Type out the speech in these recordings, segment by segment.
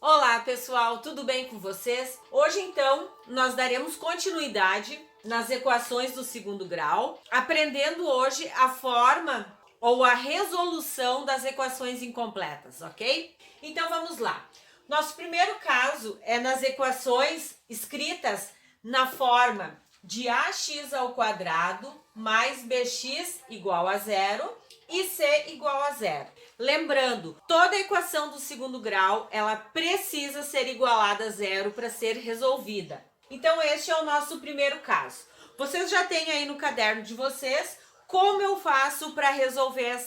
Olá pessoal, tudo bem com vocês? Hoje então nós daremos continuidade nas equações do segundo grau, aprendendo hoje a forma ou a resolução das equações incompletas, ok? Então vamos lá. Nosso primeiro caso é nas equações escritas na forma de ax ao quadrado mais bx igual a zero e c igual a zero. Lembrando, toda equação do segundo grau, ela precisa ser igualada a zero para ser resolvida. Então, este é o nosso primeiro caso. Vocês já têm aí no caderno de vocês como eu faço para resolver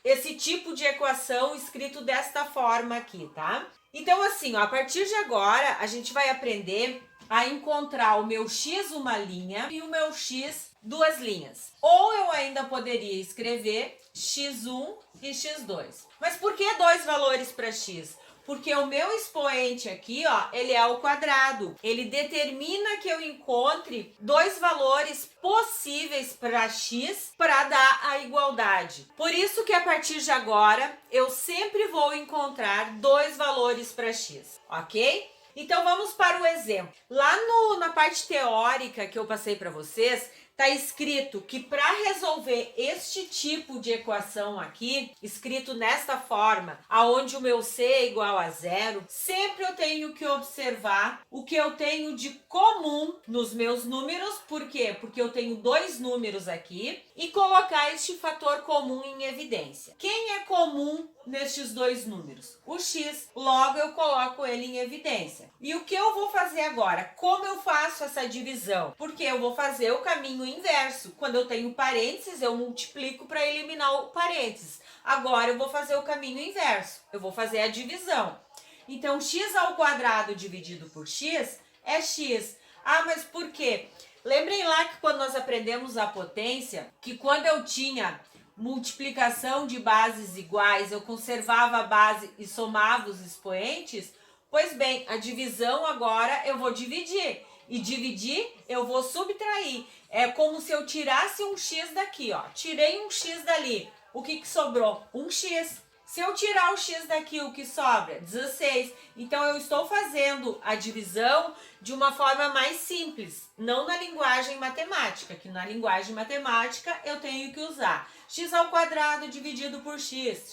esse tipo de equação escrito desta forma aqui, tá? Então, assim, ó, a partir de agora, a gente vai aprender a encontrar o meu x uma linha e o meu x duas linhas. Ou eu ainda poderia escrever x1 e x2. Mas por que dois valores para x? Porque o meu expoente aqui, ó, ele é o quadrado. Ele determina que eu encontre dois valores possíveis para x para dar a igualdade. Por isso que a partir de agora, eu sempre vou encontrar dois valores para x, ok? Então vamos para o exemplo. Lá na parte teórica que eu passei para vocês, está escrito que para resolver este tipo de equação aqui, escrito nesta forma, aonde o meu c é igual a zero, sempre eu tenho que observar o que eu tenho de comum nos meus números. Por quê? Porque eu tenho dois números aqui e colocar este fator comum em evidência. Quem é comum nestes dois números? O x, logo eu coloco ele em evidência. E o que eu vou fazer agora? Como eu faço essa divisão? Porque eu vou fazer o caminho inverso. Quando eu tenho parênteses, eu multiplico para eliminar o parênteses. Agora eu vou fazer o caminho inverso. Eu vou fazer a divisão. Então, x ao quadrado dividido por x é x. Ah, mas por quê? Lembrem lá que quando nós aprendemos a potência, que quando eu tinha multiplicação de bases iguais, eu conservava a base e somava os expoentes. Pois bem, a divisão agora eu vou dividir. E dividir, eu vou subtrair. É como se eu tirasse um x daqui, ó. Tirei um x dali. O que sobrou? Um x. Se eu tirar o x daqui, o que sobra? 16. Então, eu estou fazendo a divisão de uma forma mais simples, não na linguagem matemática, que na linguagem matemática eu tenho que usar x ao quadrado dividido por x,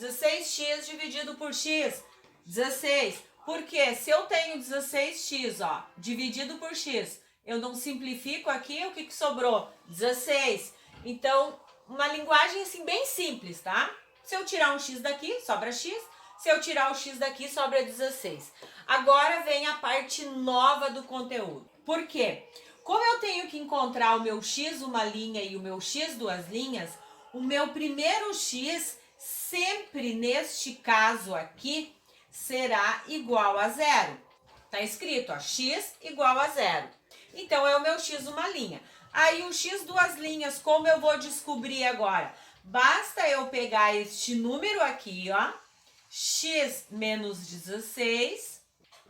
16x dividido por x, 16. Porque se eu tenho 16x, ó, dividido por x, eu não simplifico aqui, o que sobrou? 16. Então, uma linguagem assim bem simples, tá? Se eu tirar um x daqui, sobra x. Se eu tirar o x daqui, sobra 16. Agora vem a parte nova do conteúdo. Por quê? Como eu tenho que encontrar o meu x uma linha e o meu x duas linhas, o meu primeiro x, sempre neste caso aqui, será igual a zero. Tá escrito, ó, x igual a zero. Então, é o meu x uma linha. Aí, o x duas linhas, como eu vou descobrir agora? Basta eu pegar este número aqui, ó, x menos 16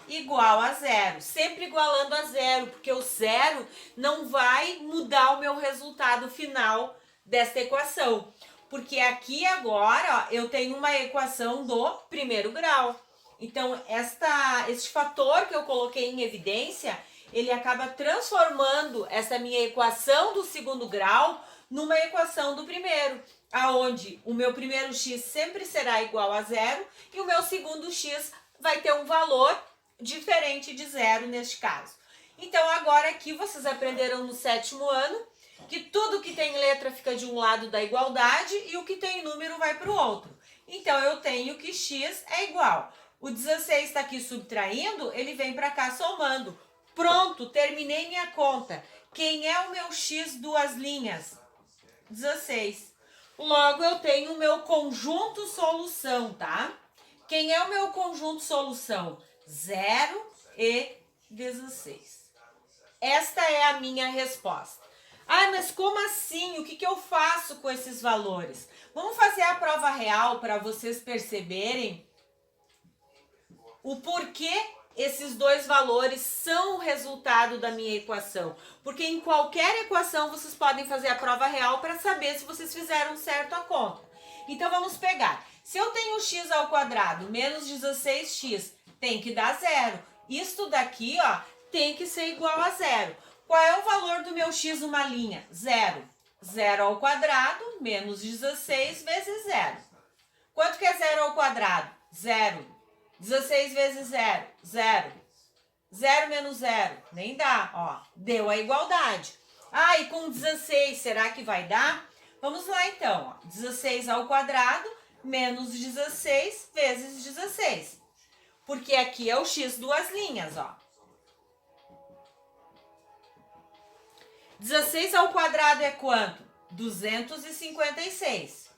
igual a zero. Sempre igualando a zero, porque o zero não vai mudar o meu resultado final desta equação. Porque aqui agora, ó, eu tenho uma equação do primeiro grau. Então, este fator que eu coloquei em evidência, ele acaba transformando essa minha equação do segundo grau numa equação do primeiro, aonde o meu primeiro x sempre será igual a zero e o meu segundo x vai ter um valor diferente de zero neste caso. Então, agora aqui vocês aprenderam no sétimo ano que tudo que tem letra fica de um lado da igualdade e o que tem número vai para o outro. Então, eu tenho que x é igual. O 16 está aqui subtraindo, ele vem para cá somando. Pronto, terminei minha conta. Quem é o meu x duas linhas? 16. Logo, eu tenho o meu conjunto solução, tá? Quem é o meu conjunto solução? 0 e 16. Esta é a minha resposta. Ah, mas como assim? O que eu faço com esses valores? Vamos fazer a prova real para vocês perceberem o porquê esses dois valores são o resultado da minha equação. Porque em qualquer equação vocês podem fazer a prova real para saber se vocês fizeram certo a conta. Então, vamos pegar. Se eu tenho x ao quadrado menos 16x, tem que dar zero. Isto daqui, ó, tem que ser igual a zero. Qual é o valor do meu x numa linha? Zero. Zero ao quadrado menos 16 vezes zero. Quanto que é zero ao quadrado? Zero. 16 vezes zero? Zero. Zero menos zero? Nem dá, ó. Deu a igualdade. Ah, e com 16, será que vai dar? Vamos lá então, ó. 16 ao quadrado menos 16 vezes 16. Porque aqui é o x duas linhas, ó. 16 ao quadrado é quanto? 256.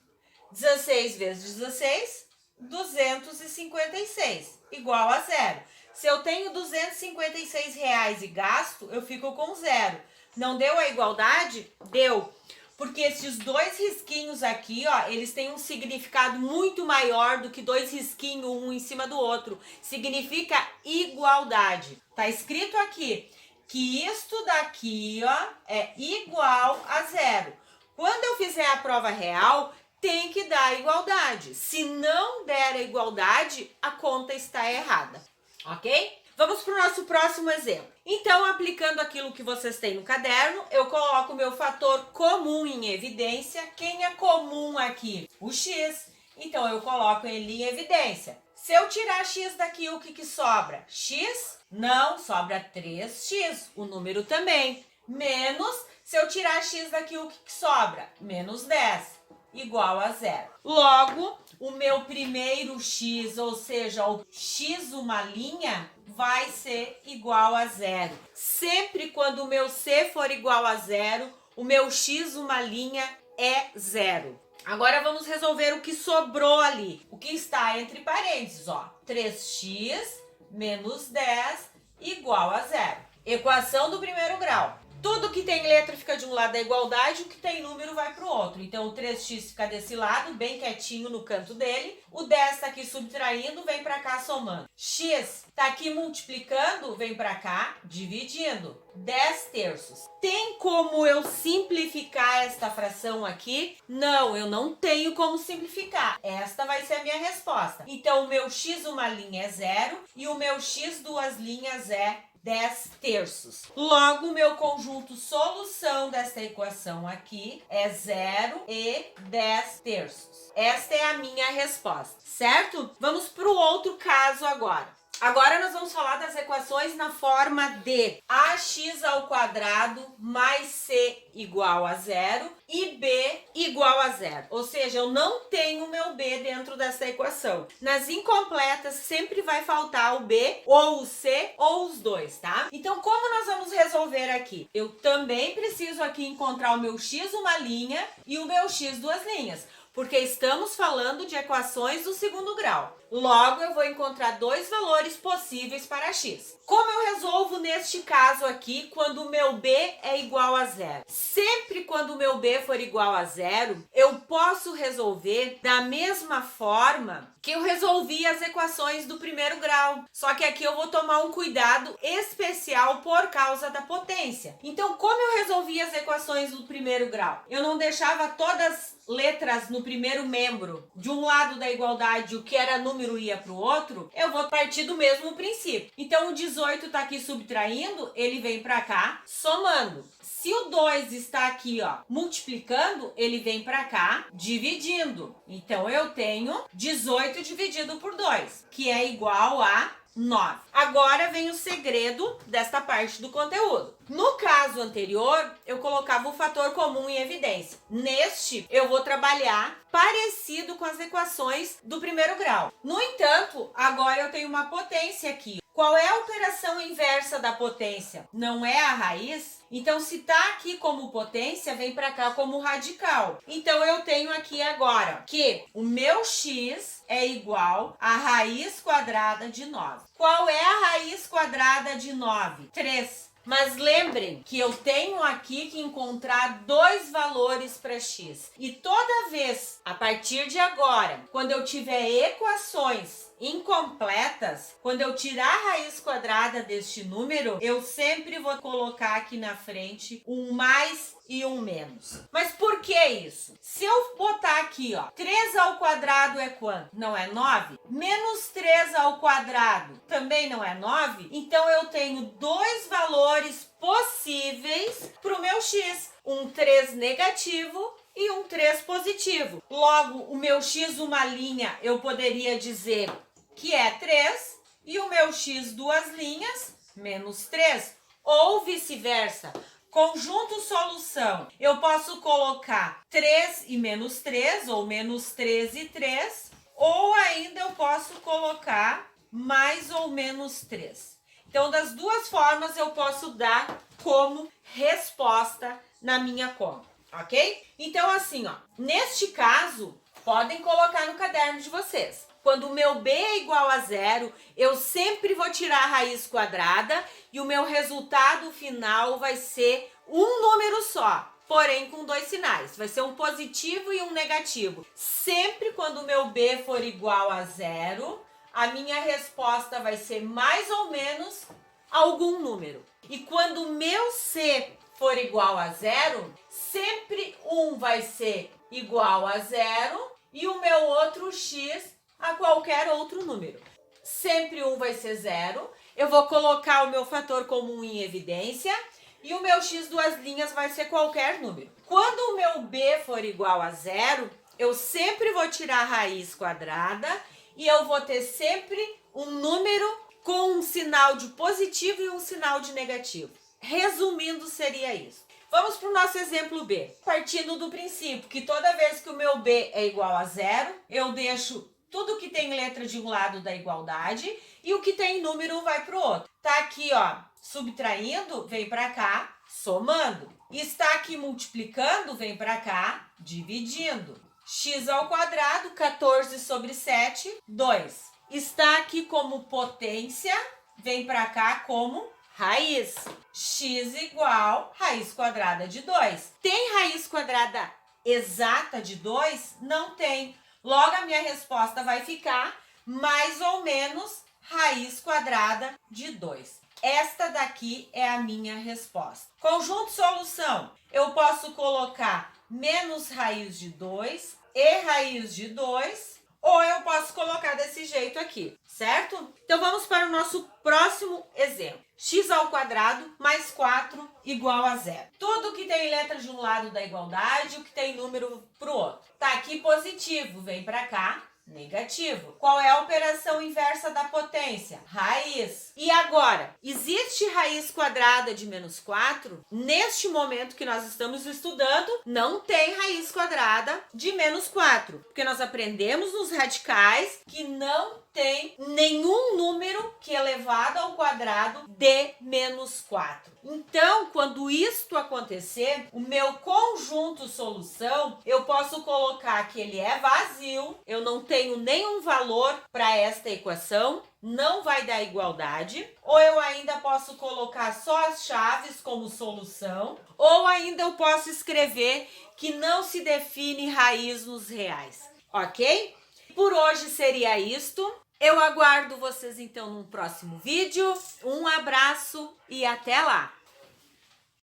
16 vezes 16, 256, igual a zero. Se eu tenho R$256 e gasto, eu fico com zero. Não deu a igualdade? Deu. Porque esses dois risquinhos aqui, ó, eles têm um significado muito maior do que dois risquinhos um em cima do outro. Significa igualdade. Tá escrito aqui que isto daqui, ó, é igual a zero. Quando eu fizer a prova real, tem que dar a igualdade. Se não der a igualdade, a conta está errada. Ok? Vamos para o nosso próximo exemplo. Então, aplicando aquilo que vocês têm no caderno, eu coloco o meu fator comum em evidência. Quem é comum aqui? O x. Então, eu coloco ele em evidência. Se eu tirar x daqui, o que sobra? X? Não, sobra 3x, o número também. Menos, se eu tirar x daqui, o que sobra? Menos 10. Igual a zero. Logo, o meu primeiro x, ou seja, o x uma linha, vai ser igual a zero. Sempre quando o meu c for igual a zero, o meu x uma linha é zero. Agora vamos resolver o que sobrou ali. O que está entre parênteses, ó. 3x menos 10 igual a zero. Equação do primeiro grau. Tudo que tem letra fica de um lado da igualdade, o que tem número vai para o outro. Então, o 3x fica desse lado, bem quietinho no canto dele. O 10 está aqui subtraindo, vem para cá somando. X está aqui multiplicando, vem para cá dividindo. 10 terços. Tem como eu simplificar esta fração aqui? Não, eu não tenho como simplificar. Esta vai ser a minha resposta. Então, o meu x uma linha é zero e o meu x duas linhas é 10 terços. Logo, o meu conjunto solução dessa equação aqui é 0 e 10 terços. Esta é a minha resposta, certo? Vamos para o outro caso agora. Agora nós vamos falar das equações na forma de ax ao quadrado mais c igual a zero e b igual a zero. Ou seja, eu não tenho meu b dentro dessa equação. Nas incompletas sempre vai faltar o b, ou o c, ou os dois, tá? Então, como nós vamos resolver aqui? Eu também preciso aqui encontrar o meu x uma linha e o meu x duas linhas. Porque estamos falando de equações do segundo grau. Logo, eu vou encontrar dois valores possíveis para x. Como eu resolvo neste caso aqui, quando o meu b é igual a zero? Sempre quando o meu b for igual a zero, eu posso resolver da mesma forma que eu resolvi as equações do primeiro grau. Só que aqui eu vou tomar um cuidado especial por causa da potência. Então, como eu resolvi as equações do primeiro grau? Eu não deixava todas letras no primeiro membro de um lado da igualdade, o que era número ia para o outro, eu vou partir do mesmo princípio. Então, o 18 está aqui subtraindo, ele vem para cá somando. Se o 2 está aqui, ó, multiplicando, ele vem para cá dividindo. Então, eu tenho 18 dividido por 2, que é igual a 9. Agora vem o segredo desta parte do conteúdo. No caso anterior, eu colocava o fator comum em evidência. Neste, eu vou trabalhar parecido com as equações do primeiro grau. No entanto, agora eu tenho uma potência aqui. Qual é a operação inversa da potência? Não é a raiz? Então, se está aqui como potência, vem para cá como radical. Então, eu tenho aqui agora que o meu x é igual à raiz quadrada de 9. Qual é a raiz quadrada de 9? 3. Mas lembrem que eu tenho aqui que encontrar dois valores para x. E toda vez, a partir de agora, quando eu tiver equações incompletas, quando eu tirar a raiz quadrada deste número, eu sempre vou colocar aqui na frente um mais e um menos. Mas por que isso? Se eu botar aqui, ó, 3 ao quadrado é quanto? Não é 9? Menos 3 ao quadrado também não é 9? Então eu tenho dois valores possíveis para o meu x. Um 3 negativo e um 3 positivo. Logo, o meu x, uma linha, eu poderia dizer que é 3 e o meu x, duas linhas, menos 3. Ou vice-versa. Conjunto solução, eu posso colocar 3 e menos 3, ou menos 3 e 3, ou ainda eu posso colocar mais ou menos 3. Então, das duas formas, eu posso dar como resposta na minha conta, ok? Então, assim, ó, neste caso, podem colocar no caderno de vocês. Quando o meu b é igual a 0, eu sempre vou tirar a raiz quadrada e o meu resultado final vai ser um número só, porém com dois sinais. Vai ser um positivo e um negativo. Sempre quando o meu b for igual a 0, a minha resposta vai ser mais ou menos algum número. E quando o meu c for igual a 0, sempre um vai ser igual a 0 e o meu outro x a qualquer outro número. Sempre um vai ser 0. Eu vou colocar o meu fator comum em evidência e o meu x duas linhas vai ser qualquer número. Quando o meu b for igual a 0, eu sempre vou tirar a raiz quadrada e eu vou ter sempre um número com um sinal de positivo e um sinal de negativo. Resumindo, seria isso. Vamos para o nosso exemplo B. Partindo do princípio que toda vez que o meu b é igual a 0, eu deixo tudo que tem letra de um lado da igualdade e o que tem número vai para o outro. Tá aqui, ó, subtraindo, vem para cá, somando. Está aqui multiplicando, vem para cá, dividindo. X ao quadrado, 14 sobre 7, 2. Está aqui como potência, vem para cá como raiz. X igual raiz quadrada de 2. Tem raiz quadrada exata de 2? Não tem. Logo, a minha resposta vai ficar mais ou menos raiz quadrada de 2. Esta daqui é a minha resposta. Conjunto solução. Eu posso colocar menos raiz de 2 e raiz de 2, ou eu posso colocar desse jeito aqui, certo? Então, vamos para o nosso próximo exemplo. X ao quadrado mais 4 igual a 0. Tudo que tem letra de um lado da igualdade, o que tem número para o outro. Tá aqui positivo, vem para cá, negativo. Qual é a operação inversa da potência? Raiz. E agora, existe raiz quadrada de menos 4? Neste momento que nós estamos estudando, não tem raiz quadrada de menos 4. Porque nós aprendemos nos radicais que não tem nenhum número que elevado ao quadrado de menos 4. Então, quando isto acontecer, o meu conjunto solução, eu posso colocar que ele é vazio, eu não tenho nenhum valor para esta equação, não vai dar igualdade, ou eu ainda posso colocar só as chaves como solução, ou ainda eu posso escrever que não se define raiz nos reais, ok? Por hoje seria isto. Eu aguardo vocês então num próximo vídeo. Um abraço e até lá!